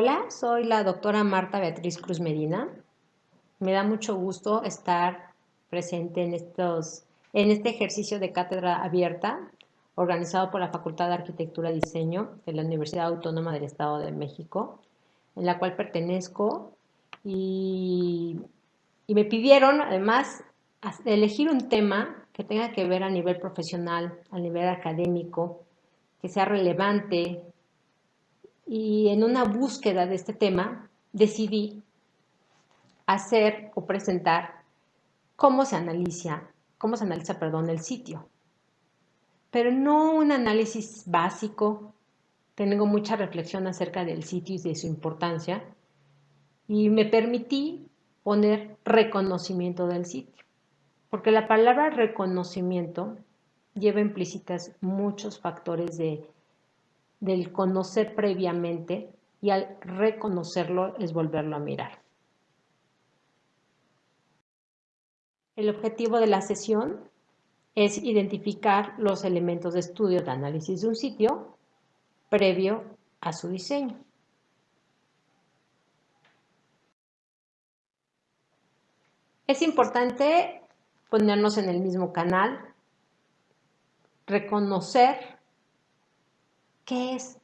Hola, soy la doctora Marta Beatriz Cruz Medina. Me da mucho gusto estar presente en este ejercicio de cátedra abierta organizado por la Facultad de Arquitectura y Diseño de la Universidad Autónoma del Estado de México, en la cual pertenezco y, y me pidieron además elegir un tema que tenga que ver a nivel profesional, a nivel académico, que sea relevante. Y en una búsqueda de este tema decidí hacer o presentar cómo se analiza, el sitio. Pero no un análisis básico. Tengo mucha reflexión acerca del sitio y de su importancia. Y me permití poner reconocimiento del sitio. Porque la palabra reconocimiento lleva implícitas muchos factores del conocer previamente, y al reconocerlo es volverlo a mirar. El objetivo de la sesión es identificar los elementos de estudio de análisis de un sitio previo a su diseño. Es importante ponernos en el mismo canal, reconocer qué es.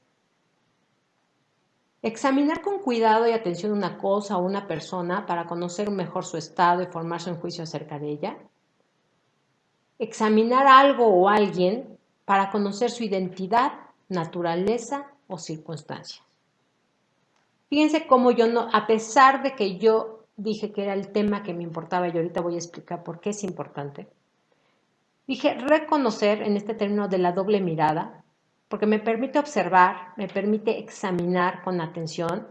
Examinar con cuidado y atención una cosa o una persona para conocer mejor su estado y formarse un juicio acerca de ella. Examinar algo o alguien para conocer su identidad, naturaleza o circunstancias. Fíjense cómo a pesar de que yo dije que era el tema que me importaba, y ahorita voy a explicar por qué es importante, dije reconocer en este término de la doble mirada, porque me permite observar, me permite examinar con atención,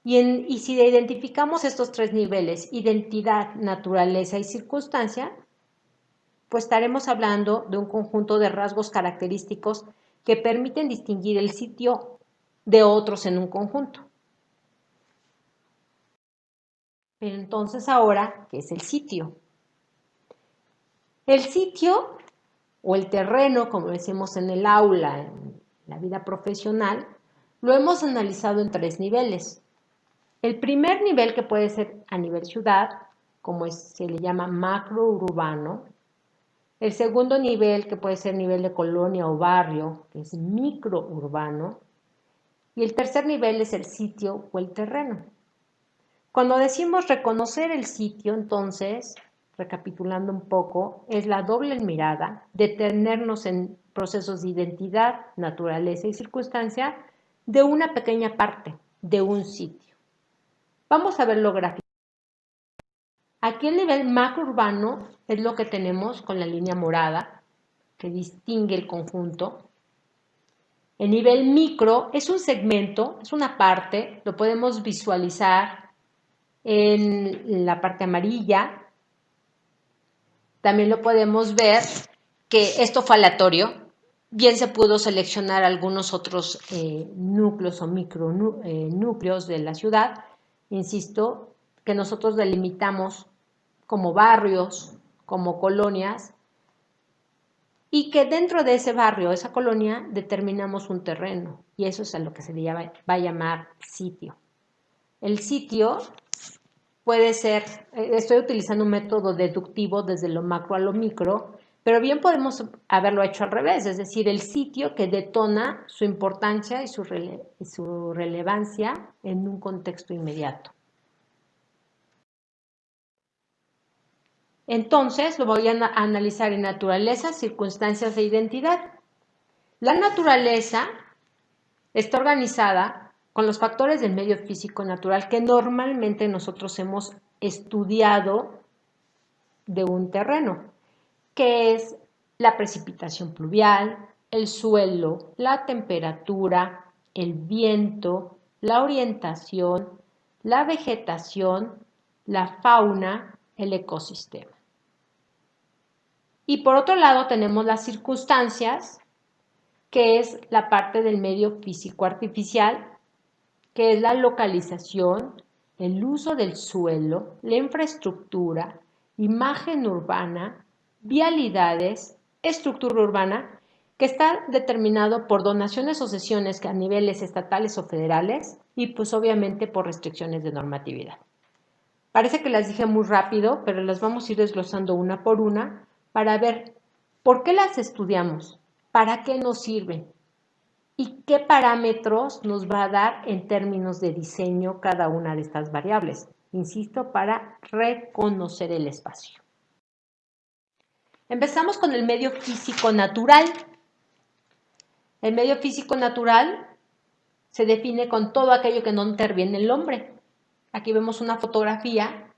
y si identificamos estos tres niveles, identidad, naturaleza y circunstancia, pues estaremos hablando de un conjunto de rasgos característicos que permiten distinguir el sitio de otros en un conjunto. Pero entonces ahora, ¿qué es el sitio? El sitio o el terreno, como decimos en el aula, en la vida profesional, lo hemos analizado en tres niveles. El primer nivel, que puede ser a nivel ciudad, se le llama macrourbano. El segundo nivel, que puede ser nivel de colonia o barrio, que es microurbano. Y el tercer nivel es el sitio o el terreno. Cuando decimos reconocer el sitio, entonces, recapitulando un poco, es la doble mirada, detenernos en procesos de identidad, naturaleza y circunstancia de una pequeña parte de un sitio. Vamos a verlo gráficamente. Aquí el nivel macrourbano es lo que tenemos con la línea morada, que distingue el conjunto. El nivel micro es un segmento, es una parte, lo podemos visualizar en la parte amarilla. También lo podemos ver que esto fue aleatorio. Bien se pudo seleccionar algunos otros núcleos o micronúcleos de la ciudad. Insisto, que nosotros delimitamos como barrios, como colonias, y que dentro de ese barrio, esa colonia, determinamos un terreno, y eso es a lo que se le va a llamar sitio. El sitio puede ser, estoy utilizando un método deductivo desde lo macro a lo micro, pero bien podemos haberlo hecho al revés, es decir, el sitio que detona su importancia y su relevancia en un contexto inmediato. Entonces, lo voy a analizar en naturaleza, circunstancias e identidad. La naturaleza está organizada con los factores del medio físico natural que normalmente nosotros hemos estudiado de un terreno, que es la precipitación pluvial, el suelo, la temperatura, el viento, la orientación, la vegetación, la fauna, el ecosistema. Y por otro lado tenemos las circunstancias, que es la parte del medio físico artificial, que es la localización, el uso del suelo, la infraestructura, imagen urbana, vialidades, estructura urbana que está determinado por donaciones o cesiones que a niveles estatales o federales y pues obviamente por restricciones de normatividad. Parece que las dije muy rápido, pero las vamos a ir desglosando una por una para ver por qué las estudiamos, para qué nos sirven y qué parámetros nos va a dar en términos de diseño cada una de estas variables. Insisto, para reconocer el espacio. Empezamos con el medio físico natural. El medio físico natural se define con todo aquello que no interviene el hombre. Aquí vemos una fotografía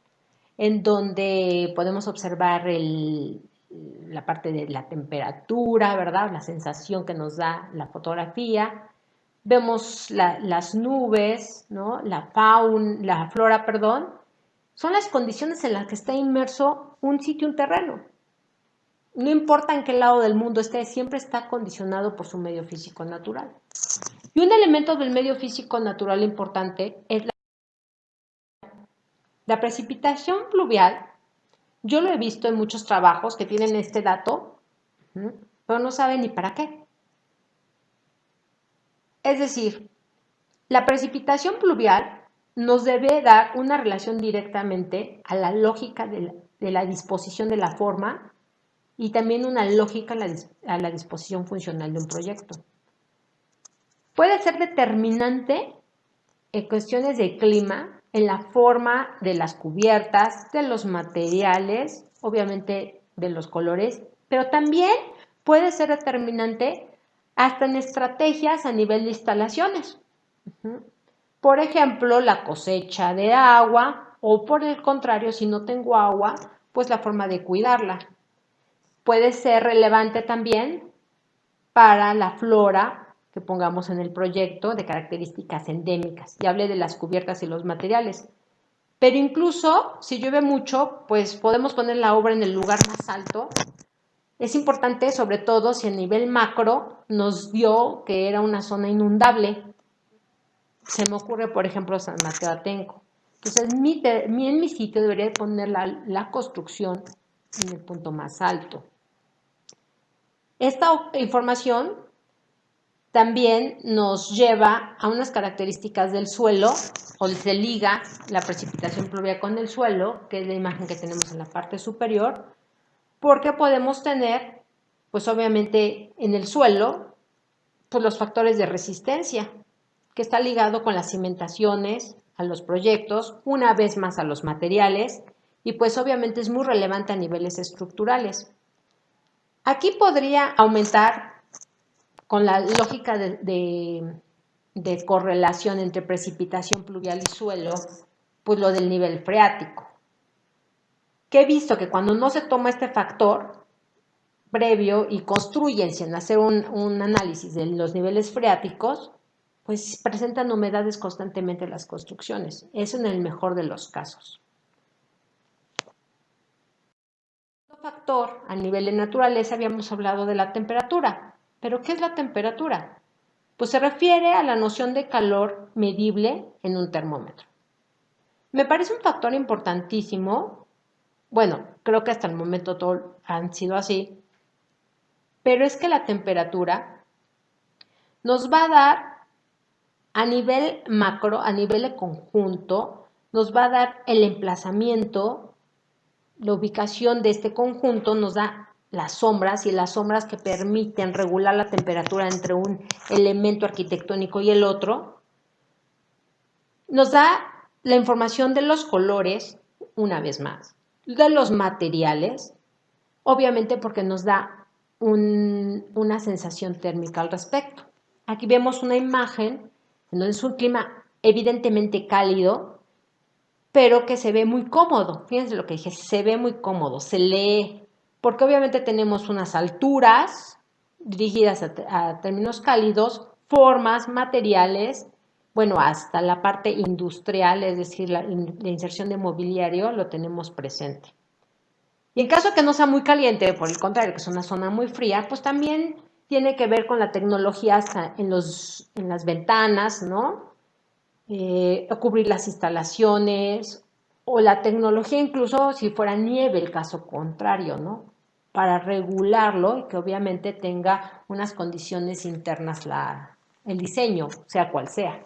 en donde podemos observar la parte de la temperatura, ¿verdad? La sensación que nos da la fotografía. Vemos las nubes, ¿no? La flora, perdón. Son las condiciones en las que está inmerso un sitio, un terreno. No importa en qué lado del mundo esté, siempre está condicionado por su medio físico natural. Y un elemento del medio físico natural importante es la precipitación pluvial. Yo lo he visto en muchos trabajos que tienen este dato, pero no saben ni para qué. Es decir, la precipitación pluvial nos debe dar una relación directamente a la lógica de la disposición de la forma y también una lógica a la disposición funcional de un proyecto. Puede ser determinante en cuestiones de clima, en la forma de las cubiertas, de los materiales, obviamente de los colores, pero también puede ser determinante hasta en estrategias a nivel de instalaciones. Por ejemplo, la cosecha de agua o por el contrario, si no tengo agua, pues la forma de cuidarla. Puede ser relevante también para la flora que pongamos en el proyecto de características endémicas. Ya hablé de las cubiertas y los materiales. Pero incluso si llueve mucho, pues podemos poner la obra en el lugar más alto. Es importante, sobre todo si a nivel macro nos dio que era una zona inundable. Se me ocurre, por ejemplo, San Mateo Atenco. Entonces, en mi sitio debería poner la construcción en el punto más alto. Esta información también nos lleva a unas características del suelo, o se liga la precipitación pluvial con el suelo, que es la imagen que tenemos en la parte superior, porque podemos tener, pues obviamente en el suelo, pues los factores de resistencia, que está ligado con las cimentaciones, a los proyectos, una vez más a los materiales, y pues obviamente es muy relevante a niveles estructurales. Aquí podría aumentar con la lógica de correlación entre precipitación pluvial y suelo, pues lo del nivel freático. Que he visto que cuando no se toma este factor previo y construyen sin hacer un análisis de los niveles freáticos, pues presentan humedades constantemente las construcciones. Eso en el mejor de los casos. Otro factor a nivel de naturaleza habíamos hablado de la temperatura. ¿Pero qué es la temperatura? Pues se refiere a la noción de calor medible en un termómetro. Me parece un factor importantísimo. Bueno, creo que hasta el momento todos han sido así. Pero es que la temperatura nos va a dar a nivel macro, a nivel de conjunto, nos va a dar el emplazamiento, la ubicación de este conjunto, nos da las sombras y las sombras que permiten regular la temperatura entre un elemento arquitectónico y el otro. Nos da la información de los colores, una vez más, de los materiales, obviamente porque nos da una sensación térmica al respecto. Aquí vemos una imagen en donde es un clima evidentemente cálido, pero que se ve muy cómodo. Fíjense lo que dije, se ve muy cómodo, se lee, porque obviamente tenemos unas alturas dirigidas a términos cálidos, formas, materiales, bueno, hasta la parte industrial, es decir, la inserción de mobiliario, lo tenemos presente. Y en caso de que no sea muy caliente, por el contrario, que es una zona muy fría, pues también tiene que ver con la tecnología en las ventanas, ¿no? Cubrir las instalaciones o la tecnología incluso si fuera nieve, el caso contrario, ¿no? para regularlo y que obviamente tenga unas condiciones internas el diseño, sea cual sea.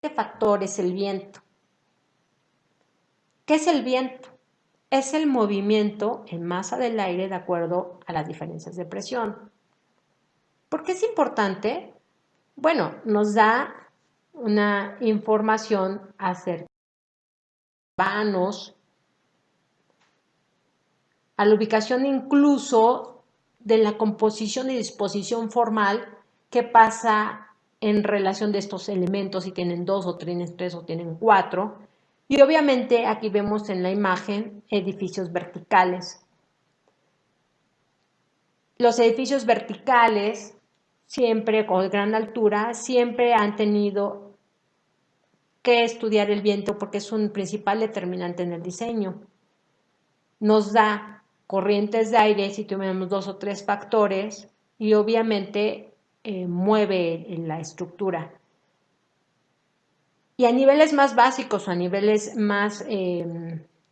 Este factor es el viento. ¿Qué es el viento? Es el movimiento en masa del aire de acuerdo a las diferencias de presión. ¿Por qué es importante? Bueno, nos da una información acerca de vanos, a la ubicación incluso de la composición y disposición formal que pasa en relación de estos elementos, si tienen 2 o tienen 3 o tienen 4. Y obviamente aquí vemos en la imagen edificios verticales. Los edificios verticales, siempre con gran altura, siempre han tenido que estudiar el viento porque es un principal determinante en el diseño. Nos da corrientes de aire si tenemos 2 o 3 factores y obviamente mueve la estructura. Y a niveles más básicos o a niveles más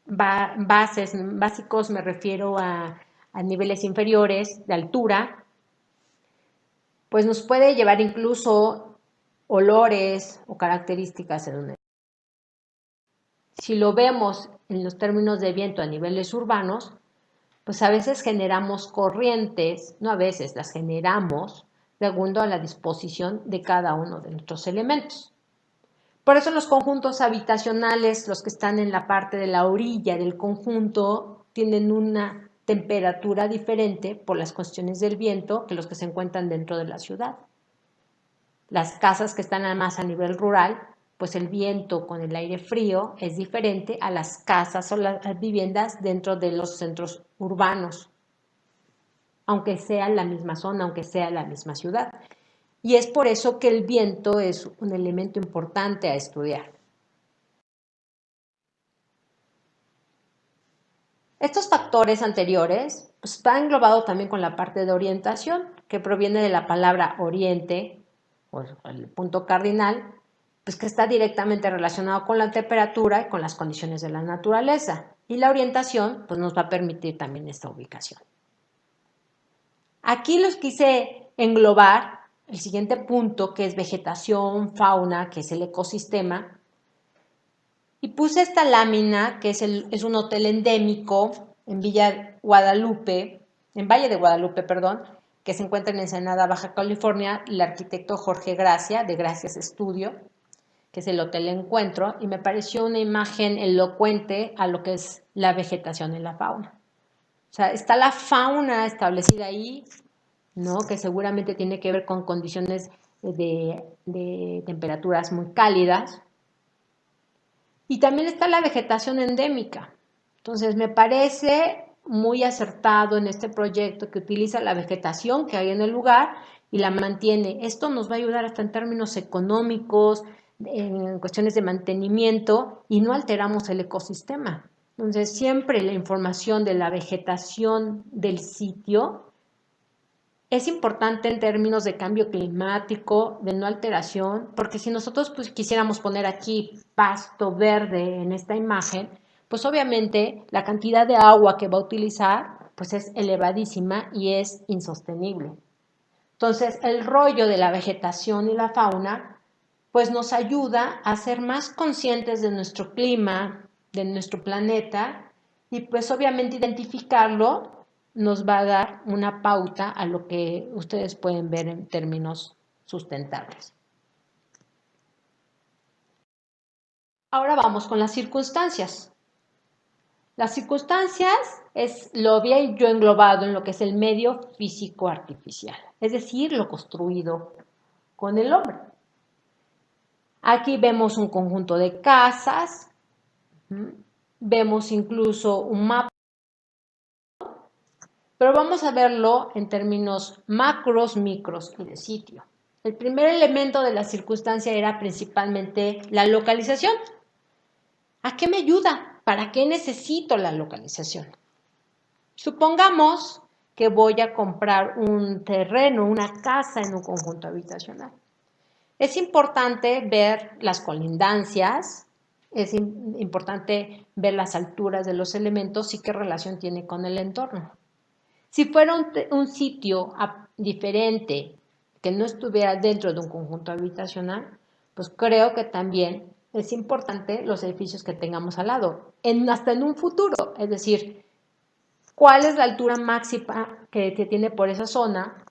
básicos me refiero a niveles inferiores de altura, pues nos puede llevar incluso olores o características en un edificio. Si lo vemos en los términos de viento a niveles urbanos, pues a veces generamos corrientes, no a veces, las generamos de acuerdo a la disposición de cada uno de nuestros elementos. Por eso los conjuntos habitacionales, los que están en la parte de la orilla del conjunto, tienen una temperatura diferente por las cuestiones del viento que los que se encuentran dentro de la ciudad. Las casas que están más a nivel rural, pues el viento con el aire frío es diferente a las casas o las viviendas dentro de los centros urbanos, aunque sea la misma zona, aunque sea la misma ciudad. Y es por eso que el viento es un elemento importante a estudiar. Estos factores anteriores pues, está englobado también con la parte de orientación, que proviene de la palabra oriente, o el punto cardinal, pues que está directamente relacionado con la temperatura y con las condiciones de la naturaleza. Y la orientación pues, nos va a permitir también esta ubicación. Aquí los quise englobar el siguiente punto, que es vegetación, fauna, que es el ecosistema. Y puse esta lámina, que es un hotel endémico en Valle de Guadalupe, perdón, que se encuentra en Ensenada, Baja California, el arquitecto Jorge Gracia, de Gracias Estudio, que es el Hotel Encuentro, y me pareció una imagen elocuente a lo que es la vegetación y la fauna. O sea, está la fauna establecida ahí, ¿no? Que seguramente tiene que ver con condiciones de temperaturas muy cálidas. Y también está la vegetación endémica. Entonces, me parece muy acertado en este proyecto que utiliza la vegetación que hay en el lugar y la mantiene. Esto nos va a ayudar hasta en términos económicos, en cuestiones de mantenimiento y no alteramos el ecosistema. Entonces, siempre la información de la vegetación del sitio es importante en términos de cambio climático, de no alteración, porque si nosotros pues, quisiéramos poner aquí pasto verde en esta imagen, pues obviamente la cantidad de agua que va a utilizar pues es elevadísima y es insostenible. Entonces, el rollo de la vegetación y la fauna pues nos ayuda a ser más conscientes de nuestro clima, de nuestro planeta y pues obviamente identificarlo nos va a dar una pauta a lo que ustedes pueden ver en términos sustentables. Ahora vamos con las circunstancias. Las circunstancias lo había yo englobado en lo que es el medio físico artificial, es decir, lo construido con el hombre. Aquí vemos un conjunto de casas, vemos incluso un mapa, pero vamos a verlo en términos macros, micros y de sitio. El primer elemento de la circunstancia era principalmente la localización. ¿A qué me ayuda? ¿Para qué necesito la localización? Supongamos que voy a comprar un terreno, una casa en un conjunto habitacional. Es importante ver las colindancias, es importante ver las alturas de los elementos y qué relación tiene con el entorno. Si fuera un sitio diferente, que no estuviera dentro de un conjunto habitacional, pues creo que también es importante los edificios que tengamos al lado, hasta en un futuro, es decir, cuál es la altura máxima que tiene por esa zona,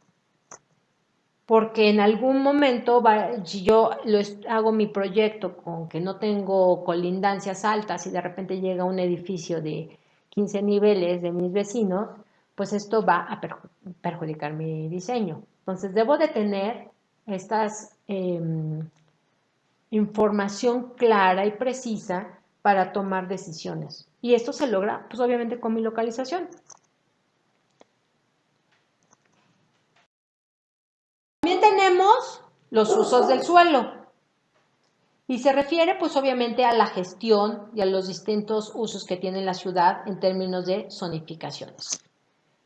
porque en algún momento, si yo hago mi proyecto con que no tengo colindancias altas y de repente llega un edificio de 15 niveles de mis vecinos, pues esto va a perjudicar mi diseño. Entonces debo de tener esta información clara y precisa para tomar decisiones. Y esto se logra, pues obviamente, con mi localización. También tenemos los usos del suelo. Y se refiere pues obviamente a la gestión y a los distintos usos que tiene la ciudad en términos de zonificaciones.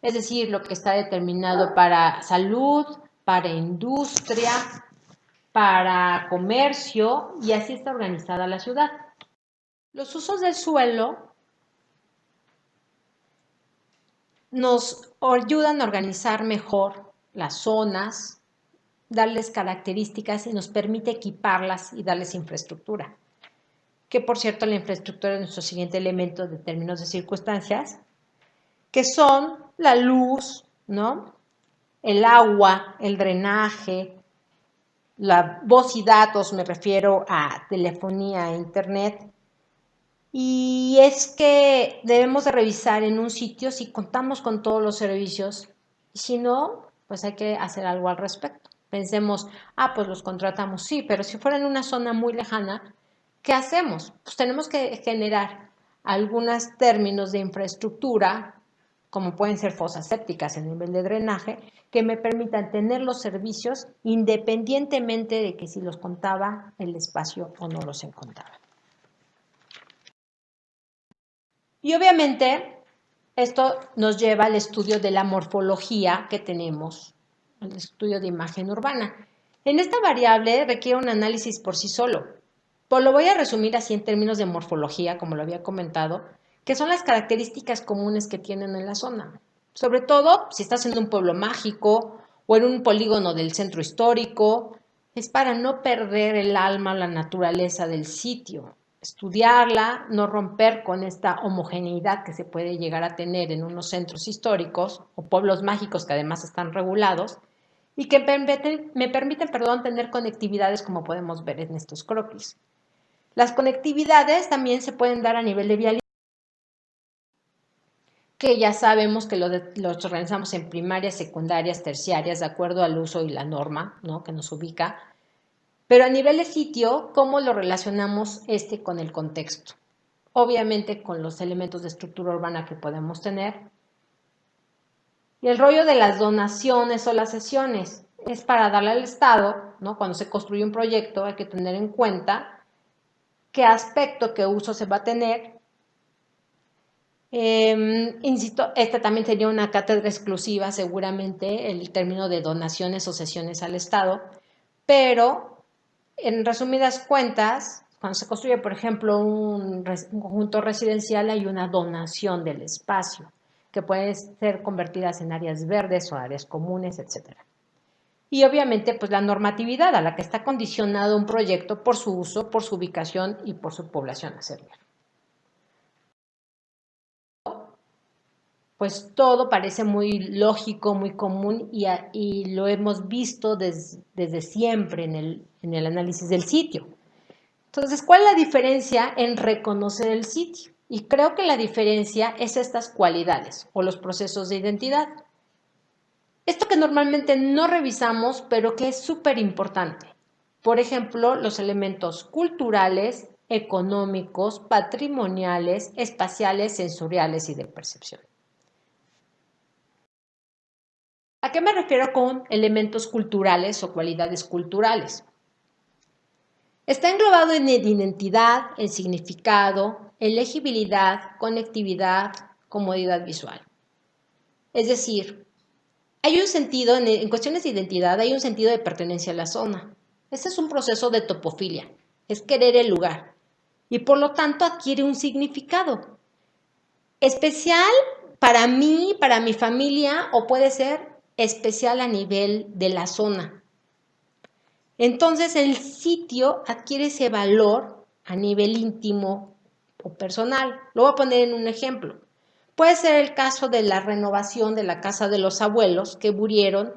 Es decir, lo que está determinado para salud, para industria, para comercio, y así está organizada la ciudad. Los usos del suelo nos ayudan a organizar mejor las zonas, darles características y nos permite equiparlas y darles infraestructura. Que por cierto la infraestructura es nuestro siguiente elemento de términos de circunstancias, que son la luz, ¿no? El agua, el drenaje, la voz y datos, me refiero a telefonía e internet. Y es que debemos de revisar en un sitio si contamos con todos los servicios, y si no, pues hay que hacer algo al respecto. Pensemos, pues los contratamos, sí, pero si fuera en una zona muy lejana, ¿qué hacemos? Pues tenemos que generar algunos términos de infraestructura, como pueden ser fosas sépticas en nivel de drenaje, que me permitan tener los servicios independientemente de que si los contaba el espacio o no los encontraba. Y obviamente esto nos lleva al estudio de la morfología que tenemos, el estudio de imagen urbana. En esta variable requiere un análisis por sí solo. Pues lo voy a resumir así en términos de morfología, como lo había comentado, que son las características comunes que tienen en la zona. Sobre todo si estás en un pueblo mágico o en un polígono del centro histórico, es para no perder el alma o la naturaleza del sitio, estudiarla, no romper con esta homogeneidad que se puede llegar a tener en unos centros históricos o pueblos mágicos que además están regulados y que me permiten tener conectividades como podemos ver en estos croquis. Las conectividades también se pueden dar a nivel de vialidad, que ya sabemos que los organizamos en primarias, secundarias, terciarias, de acuerdo al uso y la norma, ¿no?, que nos ubica. Pero a nivel de sitio, ¿cómo lo relacionamos con el contexto? Obviamente con los elementos de estructura urbana que podemos tener. Y el rollo de las donaciones o las cesiones es para darle al Estado, ¿no? Cuando se construye un proyecto hay que tener en cuenta qué aspecto, qué uso se va a tener. Insisto, esta también sería una cátedra exclusiva, seguramente, el término de donaciones o cesiones al Estado, pero en resumidas cuentas, cuando se construye, por ejemplo, un conjunto residencial, hay una donación del espacio, que pueden ser convertidas en áreas verdes o áreas comunes, etc. Y obviamente, pues la normatividad a la que está condicionado un proyecto por su uso, por su ubicación y por su población a servir. Pues todo parece muy lógico, muy común y lo hemos visto desde siempre en el análisis del sitio. Entonces, ¿cuál es la diferencia en reconocer el sitio? Y creo que la diferencia es estas cualidades o los procesos de identidad. Esto que normalmente no revisamos, pero que es súper importante. Por ejemplo, los elementos culturales, económicos, patrimoniales, espaciales, sensoriales y de percepción. ¿A qué me refiero con elementos culturales o cualidades culturales? Está englobado en identidad, en significado, en legibilidad, conectividad, comodidad visual. Es decir, hay un sentido, en cuestiones de identidad, hay un sentido de pertenencia a la zona. Este es un proceso de topofilia, es querer el lugar. y por lo tanto adquiere un significado especial para mí, para mi familia, o puede ser especial a nivel de la zona. Entonces el sitio adquiere ese valor a nivel íntimo o personal. Lo voy a poner en un ejemplo. Puede ser el caso de la renovación de la casa de los abuelos que murieron,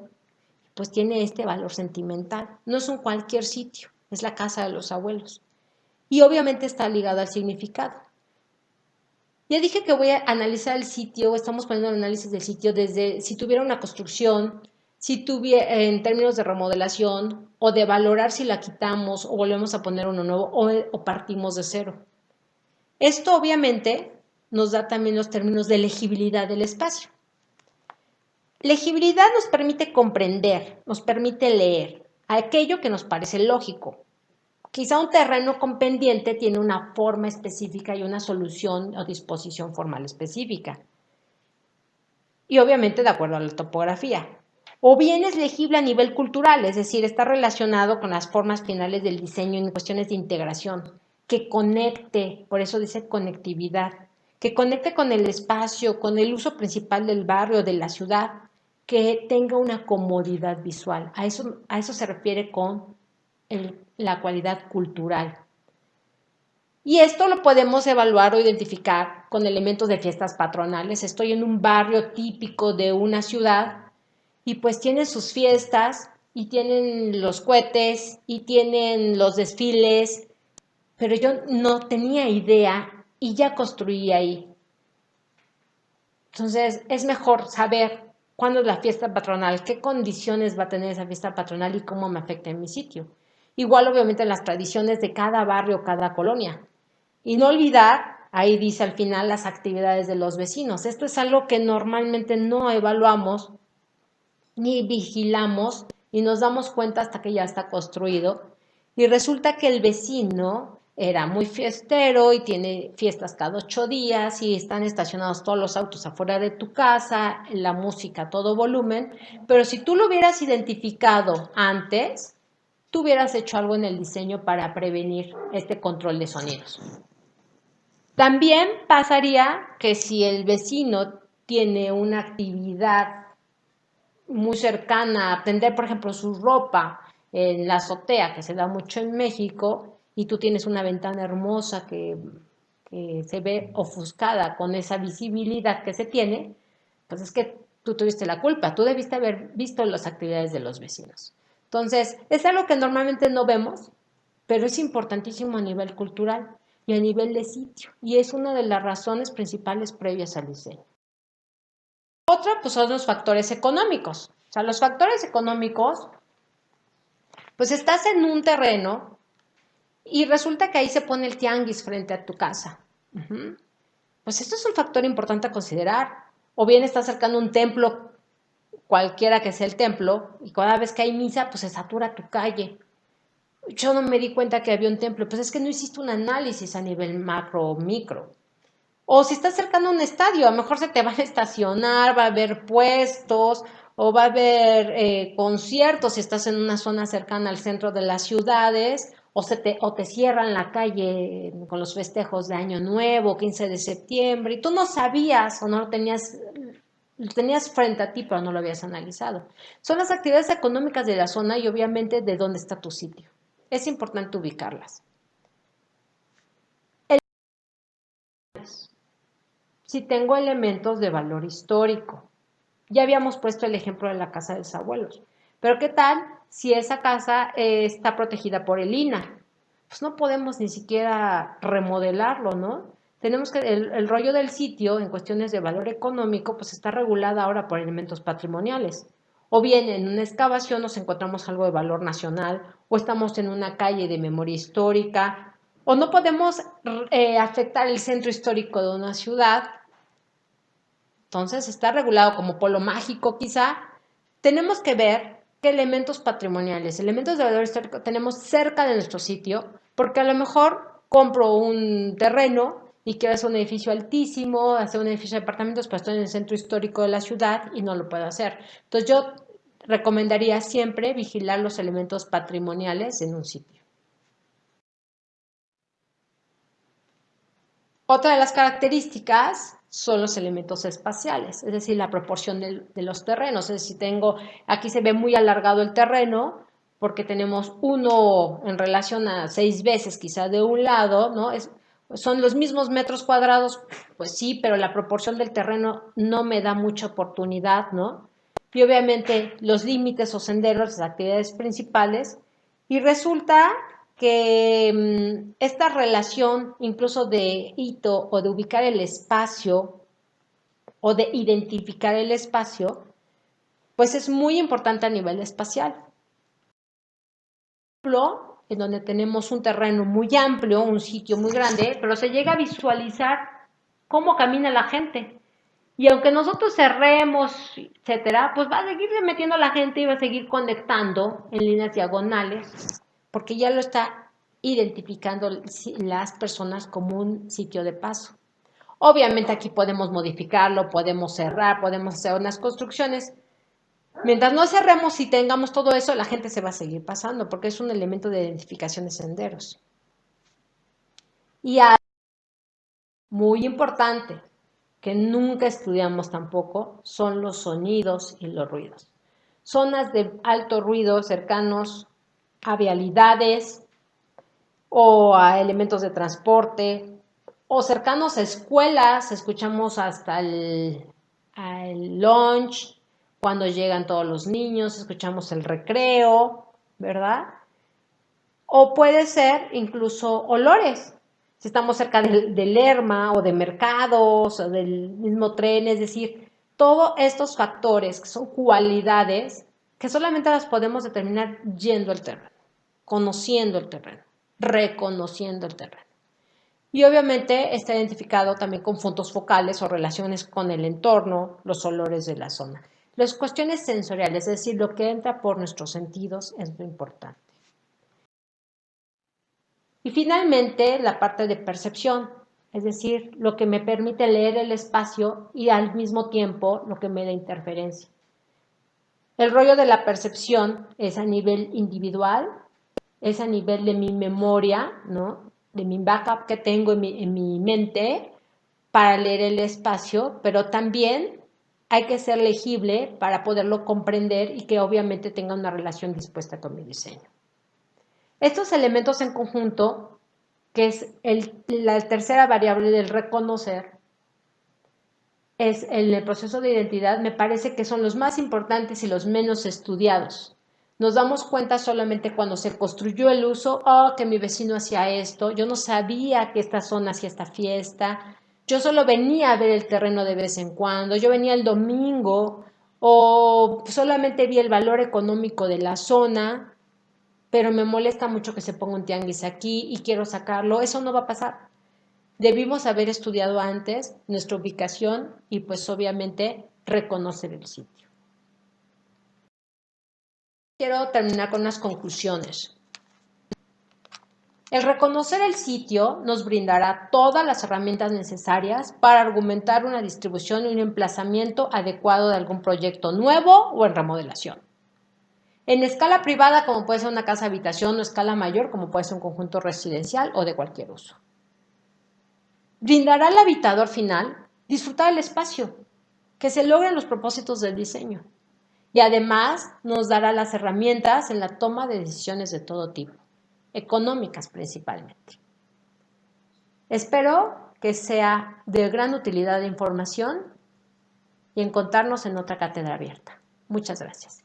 pues tiene este valor sentimental. No es un cualquier sitio, es la casa de los abuelos. Y obviamente está ligado al significado. Ya dije que voy a analizar el sitio, estamos poniendo el análisis del sitio desde si tuviera una construcción, si tuviera en términos de remodelación o de valorar si la quitamos o volvemos a poner uno nuevo o partimos de cero. Esto obviamente nos da también los términos de legibilidad del espacio. Legibilidad nos permite comprender, nos permite leer aquello que nos parece lógico. Quizá un terreno con pendiente tiene una forma específica y una solución o disposición formal específica. Y obviamente de acuerdo a la topografía. O bien es legible a nivel cultural, es decir, está relacionado con las formas finales del diseño en cuestiones de integración, que conecte, por eso dice conectividad, que conecte con el espacio, con el uso principal del barrio, de la ciudad, que tenga una comodidad visual. A eso se refiere con la cualidad cultural. Y esto lo podemos evaluar o identificar con elementos de fiestas patronales. Estoy en un barrio típico de una ciudad y pues tienen sus fiestas y tienen los cohetes y tienen los desfiles, pero yo no tenía idea y ya construí ahí. Entonces es mejor saber cuándo es la fiesta patronal, qué condiciones va a tener esa fiesta patronal y cómo me afecta en mi sitio. Igual obviamente en las tradiciones de cada barrio, cada colonia. Y no olvidar, ahí dice al final, las actividades de los vecinos. Esto es algo que normalmente no evaluamos ni vigilamos y nos damos cuenta hasta que ya está construido. Y resulta que el vecino era muy fiestero y tiene fiestas cada 8 días y están estacionados todos los autos afuera de tu casa, la música a todo volumen. Pero si tú lo hubieras identificado antes, tú hubieras hecho algo en el diseño para prevenir este control de sonidos. También pasaría que si el vecino tiene una actividad muy cercana a tender, por ejemplo, su ropa en la azotea, que se da mucho en México, y tú tienes una ventana hermosa que se ve ofuscada con esa visibilidad que se tiene, pues es que tú tuviste la culpa, tú debiste haber visto las actividades de los vecinos. Entonces, es algo que normalmente no vemos, pero es importantísimo a nivel cultural y a nivel de sitio, y es una de las razones principales previas al diseño. Otra, pues son los factores económicos. O sea, los factores económicos, pues estás en un terreno y resulta que ahí se pone el tianguis frente a tu casa. Pues esto es un factor importante a considerar. O bien estás cercano a un templo, cualquiera que sea el templo, y cada vez que hay misa, pues se satura tu calle. Yo no me di cuenta que había un templo, pues es que no hiciste un análisis a nivel macro o micro. O si estás cercano a un estadio, a lo mejor se te van a estacionar, va a haber puestos o va a haber conciertos si estás en una zona cercana al centro de las ciudades o te cierran la calle con los festejos de Año Nuevo, 15 de septiembre y tú no sabías o no lo tenías frente a ti pero no lo habías analizado. Son las actividades económicas de la zona y obviamente de dónde está tu sitio. Es importante ubicarlas. Si tengo elementos de valor histórico. Ya habíamos puesto el ejemplo de la casa de los abuelos. Pero ¿qué tal si esa casa está protegida por el INAH? Pues no podemos ni siquiera remodelarlo, ¿no? Tenemos que, el rollo del sitio en cuestiones de valor económico, pues está regulada ahora por elementos patrimoniales. O bien en una excavación nos encontramos algo de valor nacional, o estamos en una calle de memoria histórica, o no podemos afectar el centro histórico de una ciudad. Entonces está regulado como polo mágico quizá. Tenemos que ver qué elementos patrimoniales, elementos de valor histórico tenemos cerca de nuestro sitio, porque a lo mejor compro un terreno y quiero hacer un edificio altísimo, hacer un edificio de departamentos, pero estoy en el centro histórico de la ciudad y no lo puedo hacer. Entonces yo recomendaría siempre vigilar los elementos patrimoniales en un sitio. Otra de las características son los elementos espaciales, es decir, la proporción de los terrenos. Es decir, aquí se ve muy alargado el terreno porque tenemos uno en relación a 6 veces quizá de un lado, ¿no? Son los mismos metros cuadrados, pues sí, pero la proporción del terreno no me da mucha oportunidad, ¿no? Y obviamente los límites o senderos, las actividades principales, y resulta que esta relación incluso de hito o de ubicar el espacio o de identificar el espacio, pues es muy importante a nivel espacial. En donde tenemos un terreno muy amplio, un sitio muy grande, pero se llega a visualizar cómo camina la gente. Y aunque nosotros cerremos, etcétera, pues va a seguir metiendo la gente y va a seguir conectando en líneas diagonales, porque ya lo está identificando las personas como un sitio de paso. Obviamente aquí podemos modificarlo, podemos cerrar, podemos hacer unas construcciones. Mientras no cerremos y tengamos todo eso, la gente se va a seguir pasando, porque es un elemento de identificación de senderos. Y algo muy importante, que nunca estudiamos tampoco, son los sonidos y los ruidos. Zonas de alto ruido cercanos a vialidades o a elementos de transporte o cercanos a escuelas, escuchamos hasta el lunch, cuando llegan todos los niños, escuchamos el recreo, ¿verdad? O puede ser incluso olores. Si estamos cerca del Lerma o de mercados o del mismo tren, es decir, todos estos factores que son cualidades que solamente las podemos determinar yendo al terreno, conociendo el terreno, reconociendo el terreno. Y obviamente está identificado también con puntos focales o relaciones con el entorno, los olores de la zona. Las cuestiones sensoriales, es decir, lo que entra por nuestros sentidos es lo importante. Y finalmente, la parte de percepción, es decir, lo que me permite leer el espacio y al mismo tiempo lo que me da interferencia. El rollo de la percepción es a nivel individual, es a nivel de mi memoria, ¿no? De mi backup que tengo en mi mente para leer el espacio, pero también hay que ser legible para poderlo comprender y que obviamente tenga una relación dispuesta con mi diseño. Estos elementos en conjunto, que es la tercera variable del reconocer, es en el proceso de identidad, me parece que son los más importantes y los menos estudiados. Nos damos cuenta solamente cuando se construyó el uso, que mi vecino hacía esto, yo no sabía que esta zona hacía esta fiesta, yo solo venía a ver el terreno de vez en cuando, yo venía el domingo o solamente vi el valor económico de la zona, pero me molesta mucho que se ponga un tianguis aquí y quiero sacarlo, eso no va a pasar. Debimos haber estudiado antes nuestra ubicación y pues obviamente reconocer el sitio. Quiero terminar con unas conclusiones. El reconocer el sitio nos brindará todas las herramientas necesarias para argumentar una distribución y un emplazamiento adecuado de algún proyecto nuevo o en remodelación. En escala privada, como puede ser una casa habitación, o escala mayor, como puede ser un conjunto residencial o de cualquier uso. Brindará al habitador final disfrutar el espacio, que se logren los propósitos del diseño. Y además nos dará las herramientas en la toma de decisiones de todo tipo, económicas principalmente. Espero que sea de gran utilidad de información y encontrarnos en otra cátedra abierta. Muchas gracias.